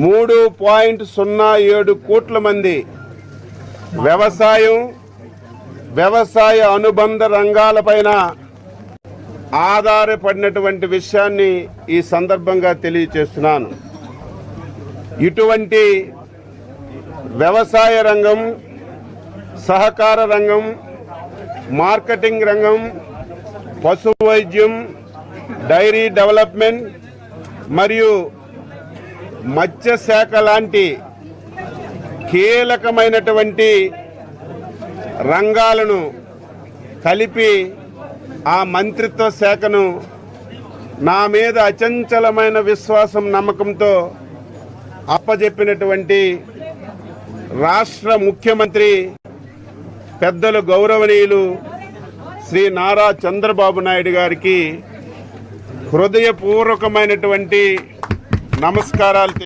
3.07 కోట్ల మంది వ్యవసాయ అనుబంధ రంగాలపైన ఆధారపడినటువంటి విషయాన్ని ఈ సందర్భంగా తెలియజేస్తున్నాను. ఇటువంటి వ్యవసాయ రంగం, సహకార రంగం, మార్కెటింగ్ రంగం, పశు వైద్యం, డైరీ డెవలప్మెంట్ మరియు మత్స్యశాఖ లాంటి కీలకమైనటువంటి రంగాలను కలిపి ఆ మంత్రిత్వ శాఖను నా మీద అచంచలమైన విశ్వాసం, నమ్మకంతో అప్పజెప్పినటువంటి రాష్ట్ర ముఖ్యమంత్రి పెద్దలు గౌరవనీయులు శ్రీ నారా చంద్రబాబు నాయుడు గారికి హృదయపూర్వకమైనటువంటి నమస్కారాలు.